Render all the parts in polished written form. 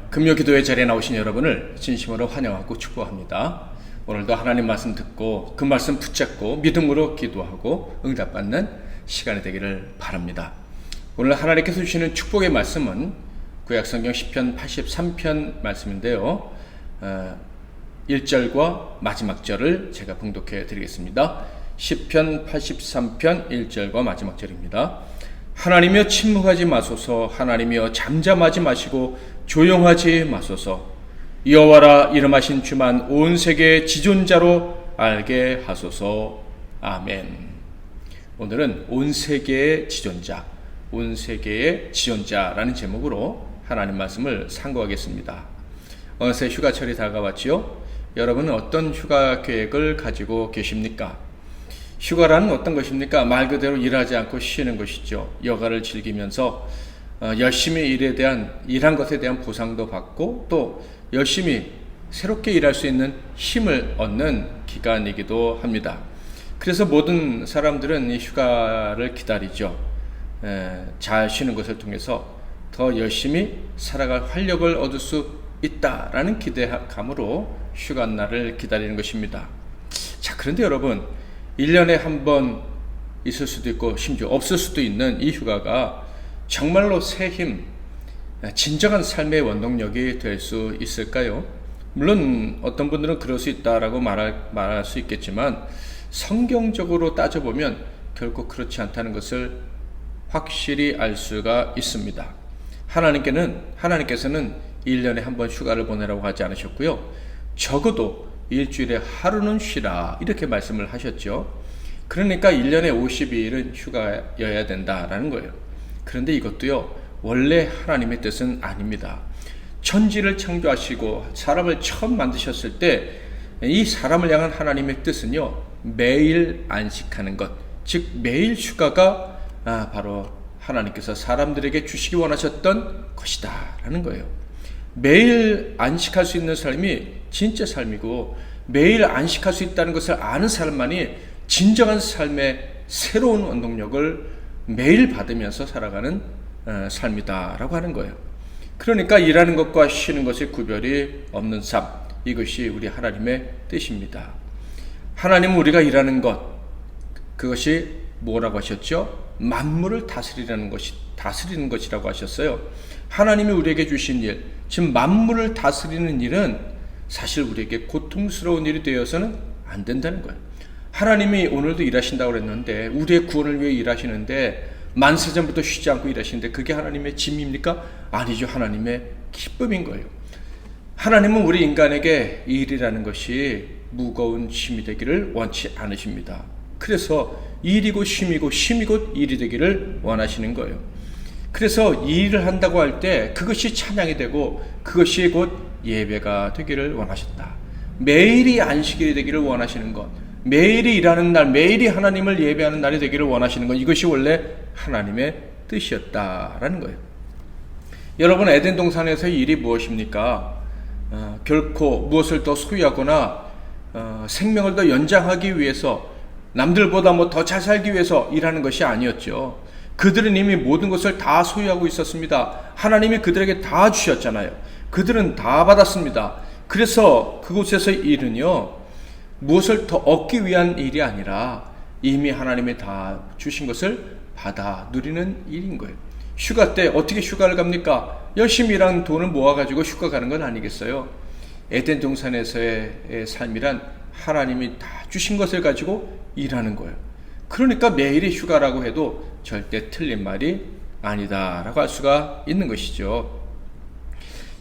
금요 기도회 자리에 나오신 여러분을 진심으로 환영하고 축복합니다. 오늘도 하나님 말씀 듣고 그 말씀 붙잡고 믿음으로 기도하고 응답받는 시간이 되기를 바랍니다. 오늘 하나님께서 주시는 축복의 말씀은 구약성경 시편 83편 말씀인데요. 1절과 마지막 절을 제가 봉독해 드리겠습니다. 시편 83편 1절과 마지막 절입니다. 하나님이여 침묵하지 마소서. 하나님이여 잠잠하지 마시고 조용하지 마소서. 여호와라 이름하신 주만 온 세계의 지존자로 알게 하소서. 아멘. 오늘은 온 세계의 지존자, 온 세계의 지존자라는 제목으로 하나님 말씀을 상고하겠습니다. 어느새 휴가철이 다가왔지요? 여러분은 어떤 휴가 계획을 가지고 계십니까? 휴가라는 어떤 것입니까? 말 그대로 일하지 않고 쉬는 것이죠. 여가를 즐기면서 열심히 일한 것에 대한 보상도 받고 또 열심히 새롭게 일할 수 있는 힘을 얻는 기간이기도 합니다. 그래서 모든 사람들은 이 휴가를 기다리죠. 잘 쉬는 것을 통해서 더 열심히 살아갈 활력을 얻을 수 있다라는 기대감으로 휴가날을 기다리는 것입니다. 자, 그런데 여러분, 1년에 한 번 있을 수도 있고 심지어 없을 수도 있는 이 휴가가 정말로 새 힘, 진정한 삶의 원동력이 될 수 있을까요? 물론 어떤 분들은 그럴 수 있다라고 말할 수 있겠지만 성경적으로 따져보면 결코 그렇지 않다는 것을 확실히 알 수가 있습니다. 하나님께서는 1년에 한 번 휴가를 보내라고 하지 않으셨고요. 적어도 일주일에 하루는 쉬라 이렇게 말씀을 하셨죠. 그러니까 1년에 52일은 휴가여야 된다라는 거예요. 그런데 이것도요, 원래 하나님의 뜻은 아닙니다. 천지를 창조하시고 사람을 처음 만드셨을 때 이 사람을 향한 하나님의 뜻은요, 매일 안식하는 것, 즉 매일 휴가가 바로 하나님께서 사람들에게 주시기 원하셨던 것이다 라는 거예요. 매일 안식할 수 있는 삶이 진짜 삶이고, 매일 안식할 수 있다는 것을 아는 사람만이 진정한 삶의 새로운 원동력을 매일 받으면서 살아가는 삶이다라고 하는 거예요. 그러니까 일하는 것과 쉬는 것의 구별이 없는 삶, 이것이 우리 하나님의 뜻입니다. 하나님은 우리가 일하는 것, 그것이 뭐라고 하셨죠? 만물을 다스리는 것이라고 하셨어요. 하나님이 우리에게 주신 일, 즉 만물을 다스리는 일은 사실 우리에게 고통스러운 일이 되어서는 안 된다는 거예요. 하나님이 오늘도 일하신다고 그랬는데, 우리의 구원을 위해 일하시는데 만세전부터 쉬지 않고 일하시는데 그게 하나님의 짐입니까? 아니죠. 하나님의 기쁨인 거예요. 하나님은 우리 인간에게 일이라는 것이 무거운 짐이 되기를 원치 않으십니다. 그래서 일이고 쉼이고 쉼이 곧 일이 되기를 원하시는 거예요. 그래서 일을 한다고 할 때 그것이 찬양이 되고 그것이 곧 예배가 되기를 원하셨다. 매일이 안식일이 되기를 원하시는 것, 매일이 일하는 날, 매일이 하나님을 예배하는 날이 되기를 원하시는 것, 이것이 원래 하나님의 뜻이었다라는 거예요. 여러분, 에덴 동산에서의 일이 무엇입니까? 결코 무엇을 더 소유하거나 생명을 더 연장하기 위해서, 남들보다 더 잘 살기 위해서 일하는 것이 아니었죠. 그들은 이미 모든 것을 다 소유하고 있었습니다. 하나님이 그들에게 다 주셨잖아요. 그들은 다 받았습니다. 그래서 그곳에서 일은요, 무엇을 더 얻기 위한 일이 아니라 이미 하나님이 다 주신 것을 받아 누리는 일인 거예요. 휴가 때 어떻게 휴가를 갑니까? 열심히 일한 돈을 모아가지고 휴가 가는 건 아니겠어요? 에덴 동산에서의 삶이란 하나님이 다 주신 것을 가지고 일하는 거예요. 그러니까 매일이 휴가라고 해도 절대 틀린 말이 아니다라고 할 수가 있는 것이죠.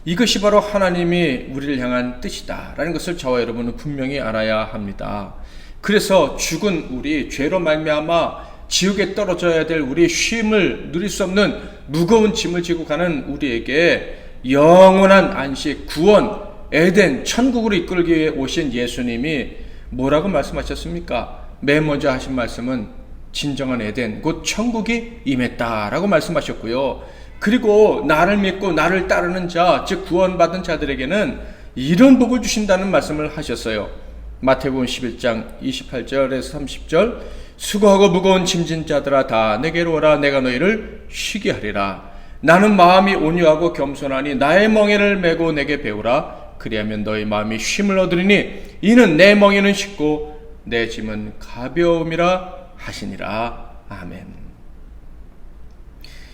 이것이 바로 하나님이 우리를 향한 뜻이다라는 것을 저와 여러분은 분명히 알아야 합니다. 그래서 죽은 우리, 죄로 말미암아 지옥에 떨어져야 될 우리의 쉼을 누릴 수 없는 무거운 짐을 지고 가는 우리에게 영원한 안식, 구원, 에덴, 천국으로 이끌기 위해 오신 예수님이 뭐라고 말씀하셨습니까? 맨 먼저 하신 말씀은 진정한 에덴, 곧 천국이 임했다라고 말씀하셨고요. 그리고 나를 믿고 나를 따르는 자, 즉 구원받은 자들에게는 이런 복을 주신다는 말씀을 하셨어요. 마태복음 11장 28절에서 30절, 수고하고 무거운 짐진 자들아 다 내게로 오라, 내가 너희를 쉬게 하리라. 나는 마음이 온유하고 겸손하니 나의 멍에를 메고 내게 배우라. 그리하면 너희 마음이 쉼을 얻으리니 이는 내 멍에는 쉽고 내 짐은 가벼움이라 하시니라. 아멘.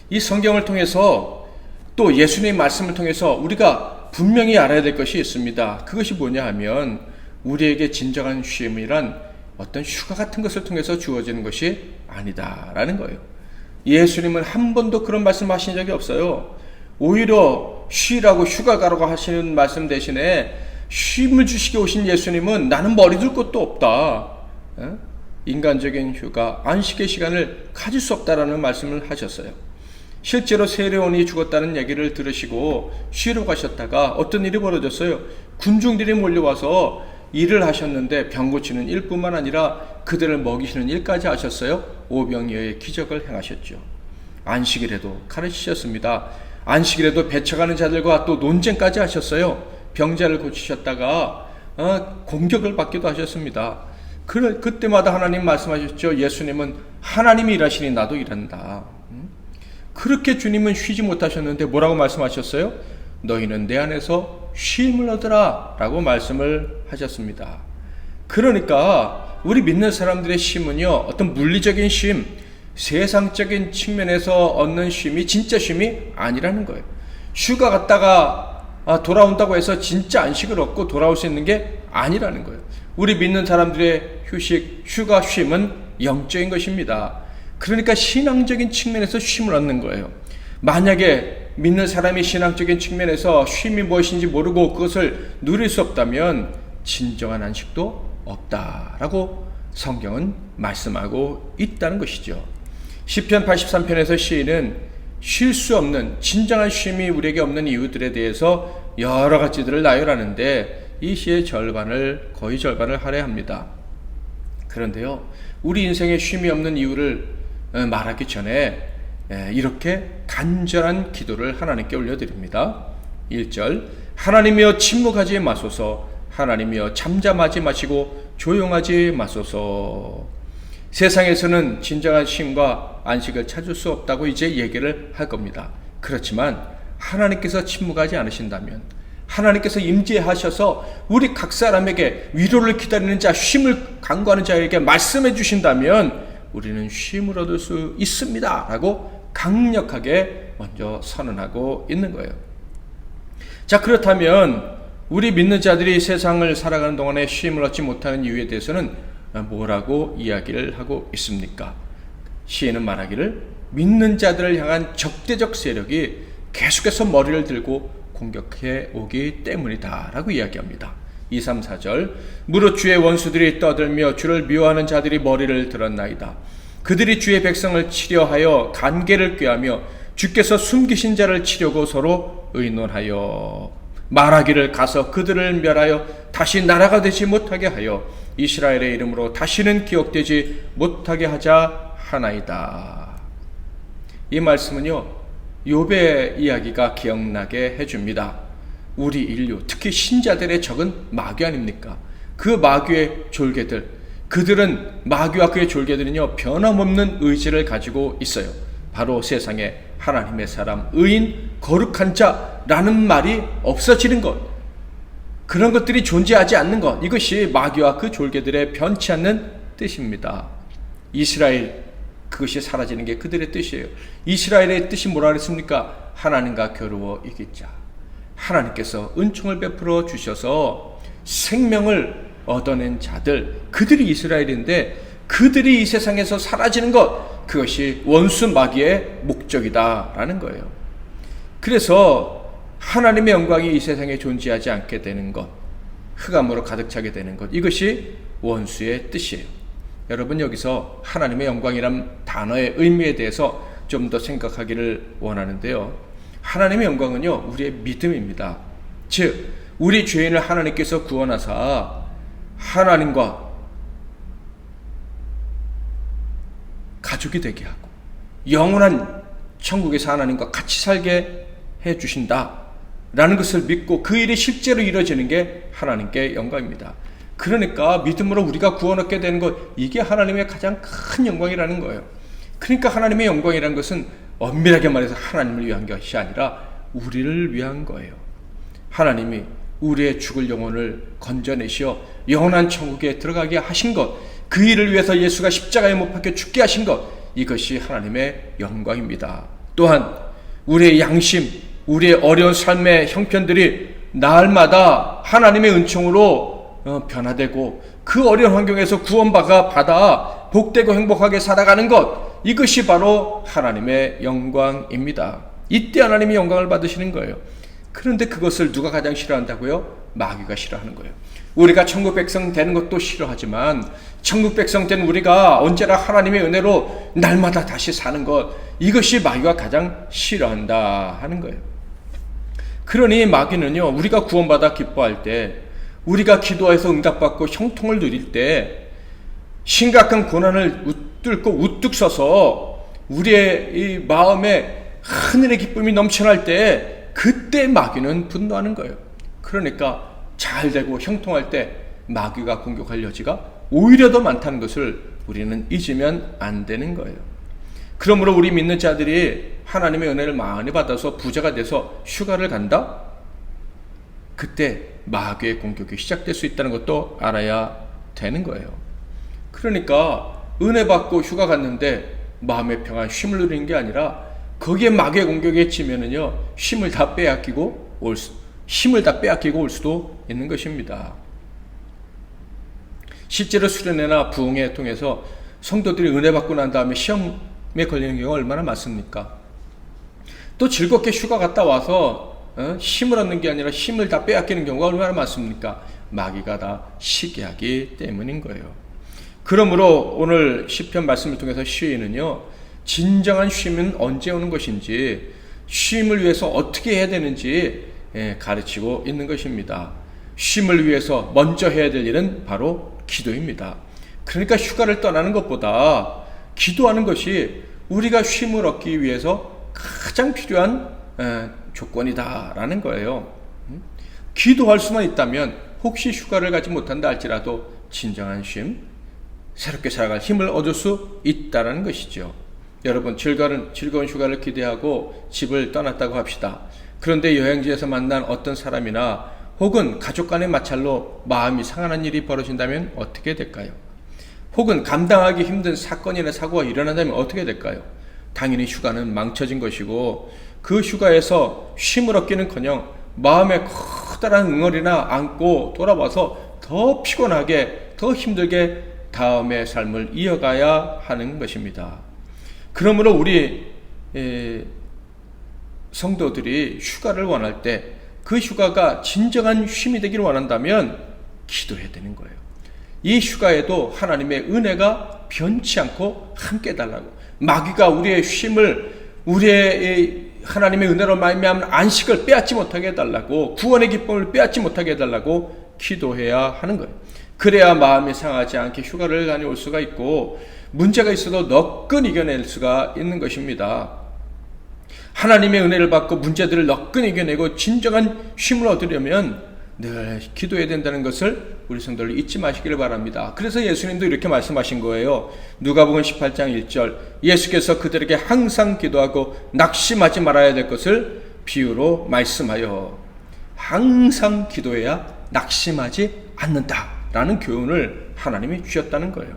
이 성경을 통해서 또 예수님의 말씀을 통해서 우리가 분명히 알아야 될 것이 있습니다. 그것이 뭐냐 하면 우리에게 진정한 쉼이란 어떤 휴가 같은 것을 통해서 주어지는 것이 아니다라는 거예요. 예수님은 한 번도 그런 말씀하신 적이 없어요. 오히려 쉬라고 휴가 가라고 하시는 말씀 대신에 쉼을 주시게 오신 예수님은 나는 머리 둘 곳도 없다. 인간적인 휴가, 안식의 시간을 가질 수 없다라는 말씀을 하셨어요. 실제로 세례원이 죽었다는 얘기를 들으시고 쉬러 가셨다가 어떤 일이 벌어졌어요. 군중들이 몰려와서 일을 하셨는데 병 고치는 일뿐만 아니라 그들을 먹이시는 일까지 하셨어요. 오병이어의 기적을 행하셨죠. 안식일에도 가르치셨습니다. 안식일에도 배쳐가는 자들과 또 논쟁까지 하셨어요. 병자를 고치셨다가 공격을 받기도 하셨습니다. 그때마다 하나님 말씀하셨죠. 예수님은 하나님이 일하시니 나도 일한다. 그렇게 주님은 쉬지 못하셨는데 뭐라고 말씀하셨어요? 너희는 내 안에서 쉼을 얻으라 라고 말씀을 하셨습니다. 그러니까 우리 믿는 사람들의 쉼은요, 어떤 물리적인 쉼, 세상적인 측면에서 얻는 쉼이 진짜 쉼이 아니라는 거예요. 휴가 갔다가 돌아온다고 해서 진짜 안식을 얻고 돌아올 수 있는 게 아니라는 거예요. 우리 믿는 사람들의 휴가, 쉼은 영적인 것입니다. 그러니까 신앙적인 측면에서 쉼을 얻는 거예요. 만약에 믿는 사람이 신앙적인 측면에서 쉼이 무엇인지 모르고 그것을 누릴 수 없다면 진정한 안식도 없다라고 성경은 말씀하고 있다는 것이죠. 시편 83편에서 시인은 쉴 수 없는 진정한 쉼이 우리에게 없는 이유들에 대해서 여러 가지들을 나열하는데 이 시의 거의 절반을 할애합니다. 그런데요, 우리 인생에 쉼이 없는 이유를 말하기 전에 이렇게 간절한 기도를 하나님께 올려드립니다. 1절, 하나님이여 침묵하지 마소서. 하나님이여 잠잠하지 마시고 조용하지 마소서. 세상에서는 진정한 쉼과 안식을 찾을 수 없다고 이제 얘기를 할 겁니다. 그렇지만 하나님께서 침묵하지 않으신다면, 하나님께서 임재하셔서 우리 각 사람에게 위로를 기다리는 자, 쉼을 간구하는 자에게 말씀해 주신다면 우리는 쉼을 얻을 수 있습니다 라고 강력하게 먼저 선언하고 있는 거예요. 자, 그렇다면 우리 믿는 자들이 세상을 살아가는 동안에 쉼을 얻지 못하는 이유에 대해서는 뭐라고 이야기를 하고 있습니까? 시인은 말하기를 믿는 자들을 향한 적대적 세력이 계속해서 머리를 들고 공격해 오기 때문이다 라고 이야기합니다. 2, 3, 4절, 무릇 주의 원수들이 떠들며 주를 미워하는 자들이 머리를 들었나이다. 그들이 주의 백성을 치려하여 간계를 꾀하며 주께서 숨기신 자를 치려고 서로 의논하여 말하기를 가서 그들을 멸하여 다시 나라가 되지 못하게 하여 이스라엘의 이름으로 다시는 기억되지 못하게 하자 하나이다. 이 말씀은요, 욥의 이야기가 기억나게 해줍니다. 우리 인류, 특히 신자들의 적은 마귀 아닙니까? 그 마귀의 졸개들, 그들은 마귀와 그의 졸개들은요, 변함없는 의지를 가지고 있어요. 바로 세상에 하나님의 사람, 의인, 거룩한 자라는 말이 없어지는 것, 그런 것들이 존재하지 않는 것, 이것이 마귀와 그 졸개들의 변치 않는 뜻입니다. 이스라엘, 그것이 사라지는 게 그들의 뜻이에요. 이스라엘의 뜻이 뭐라 그랬습니까? 하나님과 겨루어 이기자. 하나님께서 은총을 베풀어 주셔서 생명을 얻어낸 자들, 그들이 이스라엘인데 그들이 이 세상에서 사라지는 것, 그것이 원수 마귀의 목적이다라는 거예요. 그래서 하나님의 영광이 이 세상에 존재하지 않게 되는 것, 흑암으로 가득 차게 되는 것, 이것이 원수의 뜻이에요. 여러분, 여기서 하나님의 영광이란 단어의 의미에 대해서 좀 더 생각하기를 원하는데요. 하나님의 영광은요, 우리의 믿음입니다. 즉, 우리 죄인을 하나님께서 구원하사 하나님과 가족이 되게 하고 영원한 천국에서 하나님과 같이 살게 해주신다 라는 것을 믿고 그 일이 실제로 이루어지는 게 하나님께 영광입니다. 그러니까 믿음으로 우리가 구원 얻게 되는 것, 이게 하나님의 가장 큰 영광이라는 거예요. 그러니까 하나님의 영광이라는 것은 엄밀하게 말해서 하나님을 위한 것이 아니라 우리를 위한 거예요. 하나님이 우리의 죽을 영혼을 건져내시어 영원한 천국에 들어가게 하신 것, 그 일을 위해서 예수가 십자가에 못 박혀 죽게 하신 것, 이것이 하나님의 영광입니다. 또한 우리의 양심, 우리의 어려운 삶의 형편들이 날마다 하나님의 은총으로 변화되고 그 어려운 환경에서 구원받아 복되고 행복하게 살아가는 것, 이것이 바로 하나님의 영광입니다. 이때 하나님이 영광을 받으시는 거예요. 그런데 그것을 누가 가장 싫어한다고요? 마귀가 싫어하는 거예요. 우리가 천국 백성 되는 것도 싫어하지만 천국 백성 된 우리가 언제나 하나님의 은혜로 날마다 다시 사는 것, 이것이 마귀가 가장 싫어한다 하는 거예요. 그러니 마귀는요, 우리가 구원받아 기뻐할 때, 우리가 기도해서 응답받고 형통을 누릴 때, 심각한 고난을 뚫고 우뚝 서서 우리의 이 마음에 하늘의 기쁨이 넘쳐날 때, 그때 마귀는 분노하는 거예요. 그러니까 잘 되고 형통할 때 마귀가 공격할 여지가 오히려 더 많다는 것을 우리는 잊으면 안 되는 거예요. 그러므로 우리 믿는 자들이 하나님의 은혜를 많이 받아서 부자가 돼서 휴가를 간다? 그때 마귀의 공격이 시작될 수 있다는 것도 알아야 되는 거예요. 그러니까 은혜 받고 휴가 갔는데 마음의 평안, 쉼을 누리는 게 아니라 거기에 마귀의 공격에 치면은요, 힘을 다 빼앗기고 올 수도 있는 것입니다. 실제로 수련회나 부흥회 통해서 성도들이 은혜 받고 난 다음에 시험에 걸리는 경우가 얼마나 많습니까? 또 즐겁게 휴가 갔다 와서 힘을 얻는 게 아니라 힘을 다 빼앗기는 경우가 얼마나 많습니까? 마귀가 다 시기하기 때문인 거예요. 그러므로 오늘 시편 말씀을 통해서 시인은요, 진정한 쉼은 언제 오는 것인지, 쉼을 위해서 어떻게 해야 되는지 가르치고 있는 것입니다. 쉼을 위해서 먼저 해야 될 일은 바로 기도입니다. 그러니까 휴가를 떠나는 것보다 기도하는 것이 우리가 쉼을 얻기 위해서 가장 필요한 조건이다라는 거예요. 기도할 수만 있다면 혹시 휴가를 가지 못한다 할지라도 진정한 쉼, 새롭게 살아갈 힘을 얻을 수 있다는 것이죠. 여러분, 즐거운 휴가를 기대하고 집을 떠났다고 합시다. 그런데 여행지에서 만난 어떤 사람이나 혹은 가족 간의 마찰로 마음이 상하는 일이 벌어진다면 어떻게 될까요? 혹은 감당하기 힘든 사건이나 사고가 일어난다면 어떻게 될까요? 당연히 휴가는 망쳐진 것이고, 그 휴가에서 쉼을 얻기는커녕 마음에 커다란 응어리나 안고 돌아와서 더 피곤하게, 더 힘들게 다음의 삶을 이어가야 하는 것입니다. 그러므로 우리 성도들이 휴가를 원할 때 그 휴가가 진정한 쉼이 되기를 원한다면 기도해야 되는 거예요. 이 휴가에도 하나님의 은혜가 변치 않고 함께 해달라고, 마귀가 우리의 쉼을, 우리의 하나님의 은혜로 말미암은 안식을 빼앗지 못하게 해달라고, 구원의 기쁨을 빼앗지 못하게 해달라고 기도해야 하는 거예요. 그래야 마음이 상하지 않게 휴가를 다녀올 수가 있고, 문제가 있어도 너끈 이겨낼 수가 있는 것입니다. 하나님의 은혜를 받고 문제들을 너끈 이겨내고 진정한 쉼을 얻으려면 늘 기도해야 된다는 것을 우리 성도들 잊지 마시기를 바랍니다. 그래서 예수님도 이렇게 말씀하신 거예요. 누가복음 18장 1절, 예수께서 그들에게 항상 기도하고 낙심하지 말아야 될 것을 비유로 말씀하여, 항상 기도해야 낙심하지 않는다라는 교훈을 하나님이 주셨다는 거예요.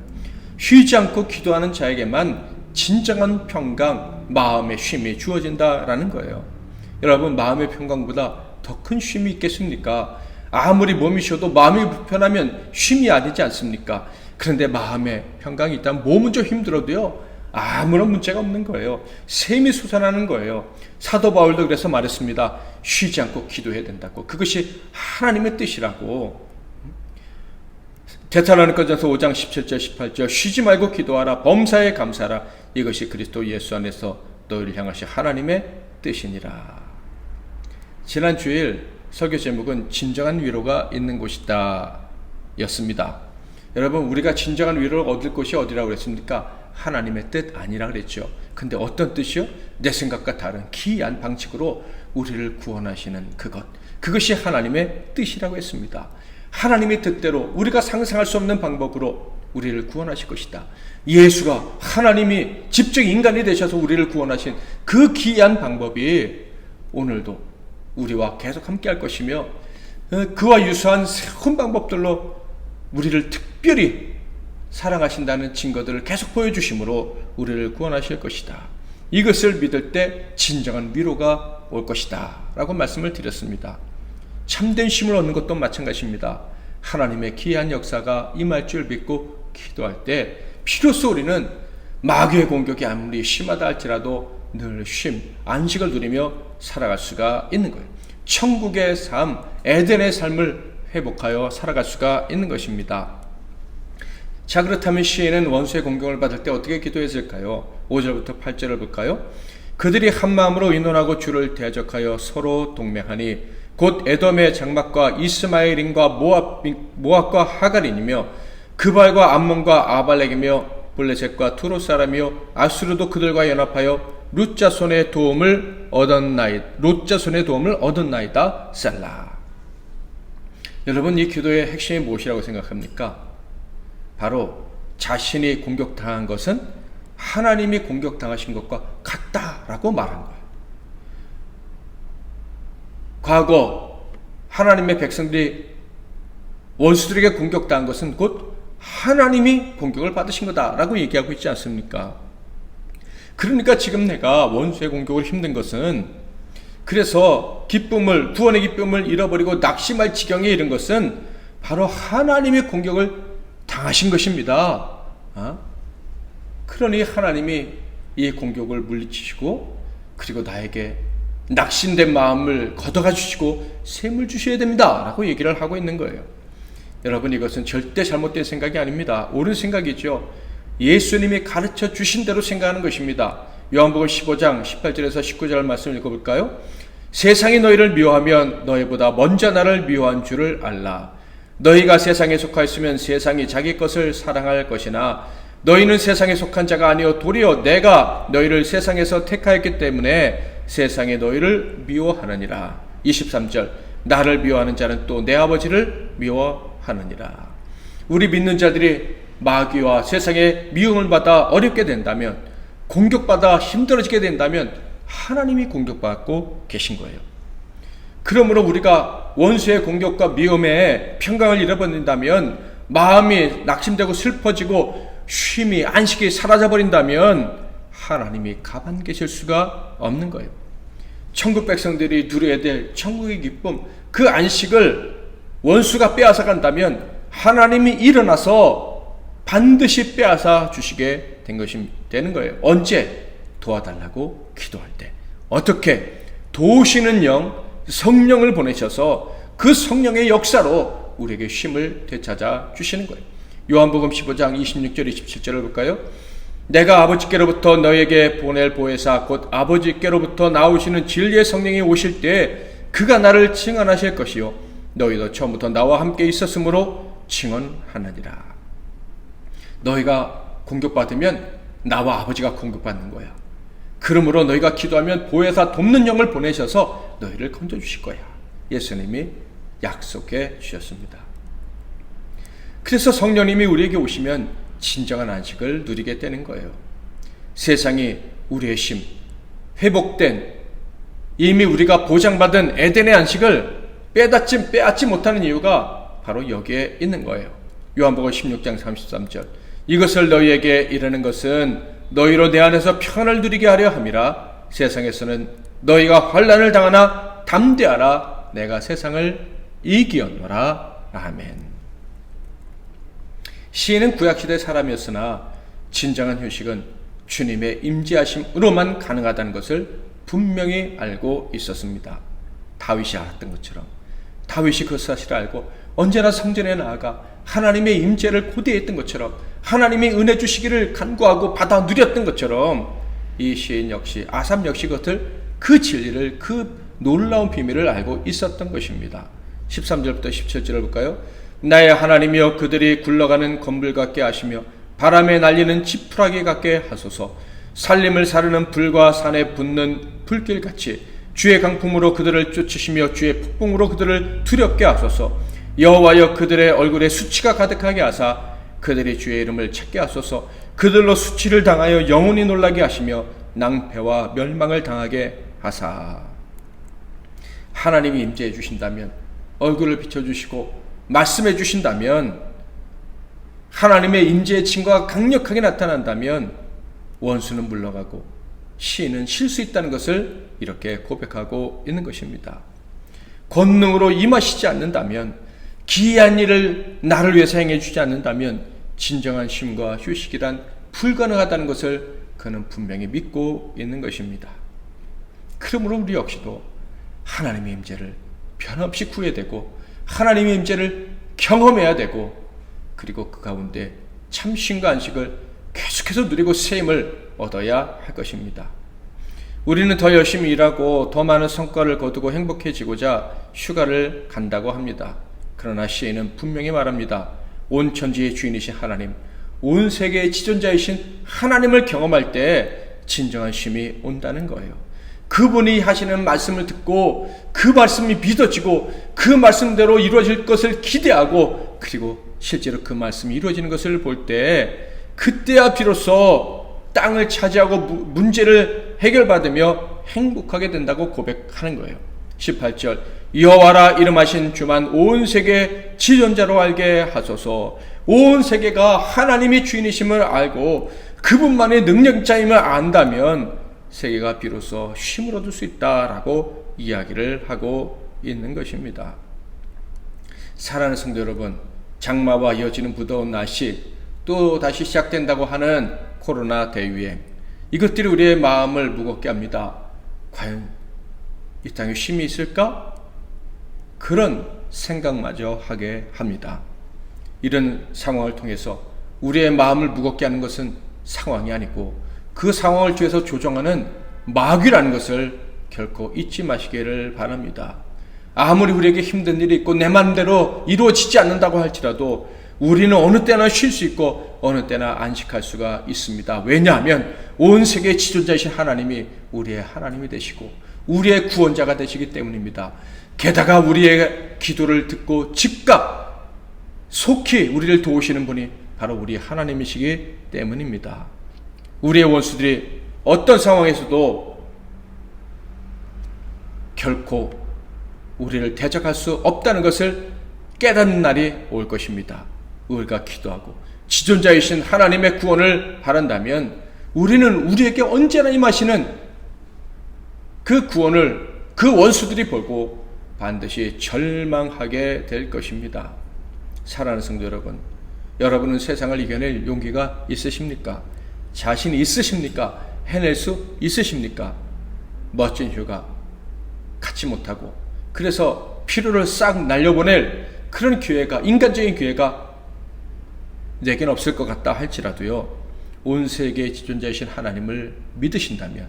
쉬지 않고 기도하는 자에게만 진정한 평강, 마음의 쉼이 주어진다라는 거예요. 여러분, 마음의 평강보다 더 큰 쉼이 있겠습니까? 아무리 몸이 쉬어도 마음이 불편하면 쉼이 아니지 않습니까? 그런데 마음의 평강이 있다면 몸은 좀 힘들어도요, 아무런 문제가 없는 거예요. 샘이 솟아나는 거예요. 사도 바울도 그래서 말했습니다. 쉬지 않고 기도해야 된다고. 그것이 하나님의 뜻이라고. 데살로니가전서 5장 17절 18절, 쉬지 말고 기도하라, 범사에 감사하라, 이것이 그리스도 예수 안에서 너희를 향하신 하나님의 뜻이니라. 지난 주일 설교 제목은 진정한 위로가 있는 곳이다 였습니다. 여러분, 우리가 진정한 위로를 얻을 곳이 어디라고 그랬습니까? 하나님의 뜻 아니라 그랬죠. 근데 어떤 뜻이요? 내 생각과 다른 기이한 방식으로 우리를 구원하시는 그것이 하나님의 뜻이라고 했습니다. 하나님의 뜻대로 우리가 상상할 수 없는 방법으로 우리를 구원하실 것이다. 예수가 하나님이 직접 인간이 되셔서 우리를 구원하신 그 귀한 방법이 오늘도 우리와 계속 함께 할 것이며 그와 유사한 새로운 방법들로 우리를 특별히 사랑하신다는 증거들을 계속 보여주심으로 우리를 구원하실 것이다. 이것을 믿을 때 진정한 위로가 올 것이다 라고 말씀을 드렸습니다. 참된 쉼을 얻는 것도 마찬가지입니다. 하나님의 귀한 역사가 임할 줄 믿고 기도할 때 비로소 우리는 마귀의 공격이 아무리 심하다 할지라도 늘 쉼, 안식을 누리며 살아갈 수가 있는 거예요. 천국의 삶, 에덴의 삶을 회복하여 살아갈 수가 있는 것입니다. 자, 그렇다면 시인은 원수의 공격을 받을 때 어떻게 기도했을까요? 5절부터 8절을 볼까요? 그들이 한마음으로 의논하고 주를 대적하여 서로 동맹하니 곧 에돔의 장막과 이스마엘인과 모압과 하갈인이며 그발과 암몬과 아발렉이며 블레셋과 투로 사람이요 아수르도 그들과 연합하여 룻자손의 도움을 얻었나이다. 셀라. 여러분, 이 기도의 핵심이 무엇이라고 생각합니까? 바로 자신이 공격당한 것은 하나님이 공격당하신 것과 같다라고 말한 거예요. 과거 하나님의 백성들이 원수들에게 공격당한 것은 곧 하나님이 공격을 받으신 거다라고 얘기하고 있지 않습니까? 그러니까 지금 내가 원수의 공격을 힘든 것은, 그래서 구원의 기쁨을 잃어버리고 낙심할 지경에 이른 것은 바로 하나님의 공격을 당하신 것입니다. 그러니 하나님이 이 공격을 물리치시고 그리고 나에게 낙심된 마음을 걷어가 주시고 샘을 주셔야 됩니다 라고 얘기를 하고 있는 거예요. 여러분, 이것은 절대 잘못된 생각이 아닙니다. 옳은 생각이죠. 예수님이 가르쳐 주신 대로 생각하는 것입니다. 요한복음 15장 18절에서 19절 말씀을 읽어볼까요? 세상이 너희를 미워하면 너희보다 먼저 나를 미워한 줄을 알라. 너희가 세상에 속하였으면 세상이 자기 것을 사랑할 것이나 너희는 세상에 속한 자가 아니요 도리어 내가 너희를 세상에서 택하였기 때문에 세상에 너희를 미워하느니라. 23절 나를 미워하는 자는 또 내 아버지를 미워하느니라. 우리 믿는 자들이 마귀와 세상의 미움을 받아 어렵게 된다면, 공격받아 힘들어지게 된다면 하나님이 공격받고 계신 거예요. 그러므로 우리가 원수의 공격과 미움에 평강을 잃어버린다면, 마음이 낙심되고 슬퍼지고 쉼이, 안식이 사라져버린다면 하나님이 가만 계실 수가 없는 거예요. 천국 백성들이 누려야 될 천국의 기쁨, 그 안식을 원수가 빼앗아 간다면 하나님이 일어나서 반드시 빼앗아 주시게 되는 거예요. 언제? 도와달라고 기도할 때. 어떻게? 도우시는 영, 성령을 보내셔서 그 성령의 역사로 우리에게 쉼을 되찾아 주시는 거예요. 요한복음 15장 26절 27절을 볼까요? 내가 아버지께로부터 너에게 보낼 보혜사 곧 아버지께로부터 나오시는 진리의 성령이 오실 때 그가 나를 증언하실 것이요 너희도 처음부터 나와 함께 있었으므로 증언하느니라. 너희가 공격받으면 나와 아버지가 공격받는 거야. 그러므로 너희가 기도하면 보혜사 돕는 영을 보내셔서 너희를 건져주실 거야. 예수님이 약속해 주셨습니다. 그래서 성령님이 우리에게 오시면 진정한 안식을 누리게 되는 거예요. 세상이 우리의 쉼, 회복된, 이미 우리가 보장받은 에덴의 안식을 빼앗지 못하는 이유가 바로 여기에 있는 거예요. 요한복음 16장 33절 이것을 너희에게 이르는 것은 너희로 내 안에서 평안을 누리게 하려 함이라. 세상에서는 너희가 환난을 당하나 담대하라. 내가 세상을 이기었노라. 아멘. 시인은 구약시대 사람이었으나 진정한 휴식은 주님의 임재하심으로만 가능하다는 것을 분명히 알고 있었습니다. 다윗이 알았던 것처럼, 다윗이 그 사실을 알고 언제나 성전에 나아가 하나님의 임재를 고대했던 것처럼, 하나님이 은혜 주시기를 간구하고 받아 누렸던 것처럼, 이 시인 역시, 아삽 역시 그 진리를, 그 놀라운 비밀을 알고 있었던 것입니다. 13절부터 17절을 볼까요? 나의 하나님이여 그들이 굴러가는 건불 같게 하시며 바람에 날리는 지푸라기 같게 하소서. 살림을 사르는 불과 산에 붙는 불길같이 주의 강풍으로 그들을 쫓으시며 주의 폭풍으로 그들을 두렵게 하소서. 여호와여 그들의 얼굴에 수치가 가득하게 하사 그들이 주의 이름을 찾게 하소서. 그들로 수치를 당하여 영원히 놀라게 하시며 낭패와 멸망을 당하게 하사. 하나님이 임재해 주신다면, 얼굴을 비춰주시고 말씀해 주신다면, 하나님의 임재의 징과가 강력하게 나타난다면 원수는 물러가고 시인은 쉴 수 있다는 것을 이렇게 고백하고 있는 것입니다. 권능으로 임하시지 않는다면, 기이한 일을 나를 위해서 행해 주지 않는다면 진정한 쉼과 휴식이란 불가능하다는 것을 그는 분명히 믿고 있는 것입니다. 그러므로 우리 역시도 하나님의 임재를 변함없이 구해야 되고, 하나님의 임재를 경험해야 되고, 그리고 그 가운데 참 쉼과 안식을 계속해서 누리고 새 힘을 얻어야 할 것입니다. 우리는 더 열심히 일하고 더 많은 성과를 거두고 행복해지고자 휴가를 간다고 합니다. 그러나 시인은 분명히 말합니다. 온 천지의 주인이신 하나님, 온 세계의 지존자이신 하나님을 경험할 때 진정한 쉼이 온다는 거예요. 그분이 하시는 말씀을 듣고 그 말씀이 믿어지고 그 말씀대로 이루어질 것을 기대하고, 그리고 실제로 그 말씀이 이루어지는 것을 볼 때, 그때야 비로소 땅을 차지하고 문제를 해결받으며 행복하게 된다고 고백하는 거예요. 18절, 여호와라 이름하신 주만 온 세계 지존자로 알게 하소서. 온 세계가 하나님이 주인이심을 알고 그분만의 능력자임을 안다면 세계가 비로소 쉼을 얻을 수 있다라고 이야기를 하고 있는 것입니다. 사랑하는 성도 여러분, 장마와 이어지는 무더운 날씨, 또 다시 시작된다고 하는 코로나 대유행, 이것들이 우리의 마음을 무겁게 합니다. 과연 이 땅에 쉼이 있을까? 그런 생각마저 하게 합니다. 이런 상황을 통해서 우리의 마음을 무겁게 하는 것은 상황이 아니고 그 상황을 뒤에서 조정하는 마귀라는 것을 결코 잊지 마시기를 바랍니다. 아무리 우리에게 힘든 일이 있고 내 마음대로 이루어지지 않는다고 할지라도 우리는 어느 때나 쉴 수 있고 어느 때나 안식할 수가 있습니다. 왜냐하면 온 세계의 지존자이신 하나님이 우리의 하나님이 되시고 우리의 구원자가 되시기 때문입니다. 게다가 우리의 기도를 듣고 즉각 속히 우리를 도우시는 분이 바로 우리 하나님이시기 때문입니다. 우리의 원수들이 어떤 상황에서도 결코 우리를 대적할 수 없다는 것을 깨닫는 날이 올 것입니다. 우리가 기도하고 지존자이신 하나님의 구원을 바란다면 우리는 우리에게 언제나 임하시는 그 구원을 그 원수들이 보고 반드시 절망하게 될 것입니다. 사랑하는 성도 여러분, 여러분은 세상을 이겨낼 용기가 있으십니까? 자신이 있으십니까? 해낼 수 있으십니까? 멋진 휴가 갖지 못하고 그래서 피로를 싹 날려보낼 그런 기회가, 인간적인 기회가 내겐 없을 것 같다 할지라도요, 온 세계의 지존자이신 하나님을 믿으신다면,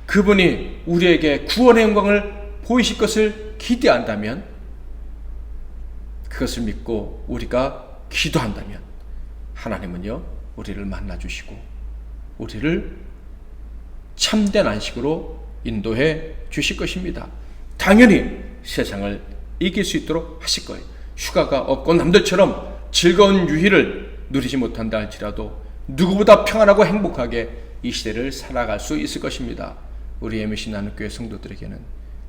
그분이 우리에게 구원의 영광을 보이실 것을 기대한다면, 그것을 믿고 우리가 기도한다면 하나님은요 우리를 만나주시고 우리를 참된 안식으로 인도해 주실 것입니다. 당연히 세상을 이길 수 있도록 하실 거예요. 휴가가 없고 남들처럼 즐거운 유희를 누리지 못한다 할지라도 누구보다 평안하고 행복하게 이 시대를 살아갈 수 있을 것입니다. 우리 MBC 나눔교회 성도들에게는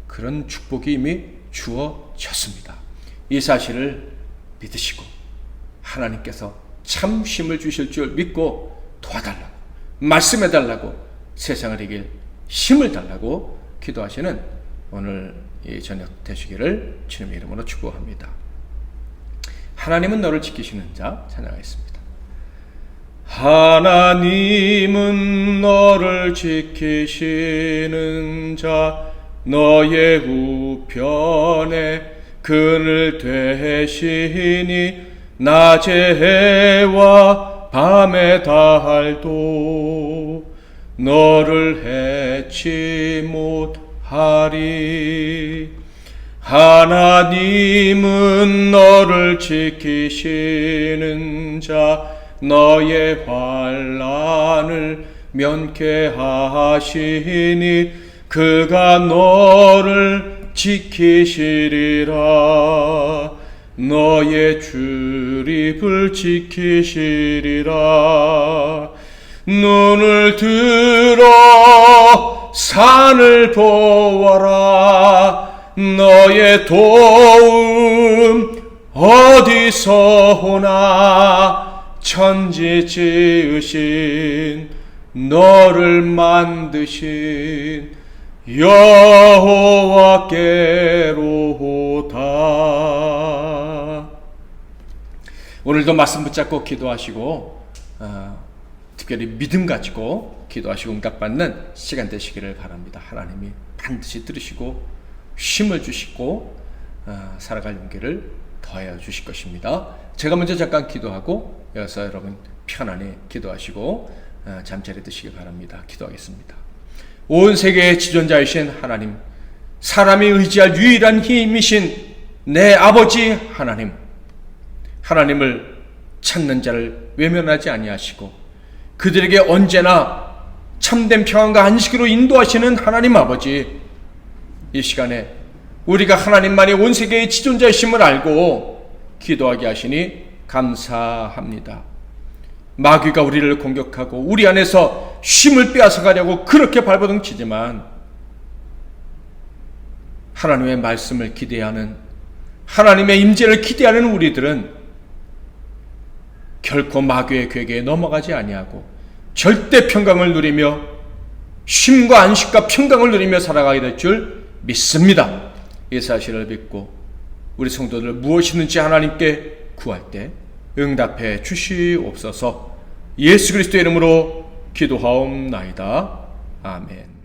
그런 축복이 이미 주어졌습니다. 이 사실을 믿으시고 하나님께서 참 쉼을 주실 줄 믿고 도와달라고, 말씀해달라고, 세상을 이길 힘을 달라고 기도하시는 오늘 이 저녁 되시기를 주님의 이름으로 축복합니다. 하나님은 너를 지키시는 자 찬양하겠습니다. 하나님은 너를 지키시는 자, 너의 우편에 그늘 되시니 낮의 해와 밤의 달도 너를 해치 못하리. 하나님은 너를 지키시는 자, 너의 환난을 면케하시니 그가 너를 지키시리라. 너의 출입을 지키시리라. 눈을 들어 산을 보아라. 너의 도움 어디서 오나. 천지 지으신 너를 만드신 여호와께로다. 오늘도 말씀 붙잡고 기도하시고 특별히 믿음 가지고 기도하시고 응답받는 시간 되시기를 바랍니다. 하나님이 반드시 들으시고 힘을 주시고 살아갈 용기를 더하여 주실 것입니다. 제가 먼저 잠깐 기도하고 여기서 여러분 편안히 기도하시고 잠자리 드시기 바랍니다. 기도하겠습니다. 온 세계의 지존자이신 하나님, 사람이 의지할 유일한 힘이신 내 아버지 하나님, 하나님을 찾는 자를 외면하지 아니하시고 그들에게 언제나 참된 평안과 안식으로 인도하시는 하나님 아버지, 이 시간에 우리가 하나님만이 온 세계의 지존자이심을 알고 기도하게 하시니 감사합니다. 마귀가 우리를 공격하고 우리 안에서 쉼을 빼앗아가려고 그렇게 발버둥치지만 하나님의 말씀을 기대하는, 하나님의 임재를 기대하는 우리들은 결코 마귀의 괴계에 넘어가지 아니하고 절대 평강을 누리며 쉼과 안식과 평강을 누리며 살아가게 될 줄 믿습니다. 이 사실을 믿고 우리 성도들 무엇이든지 하나님께 구할 때 응답해 주시옵소서. 예수 그리스도의 이름으로 기도하옵나이다. 아멘.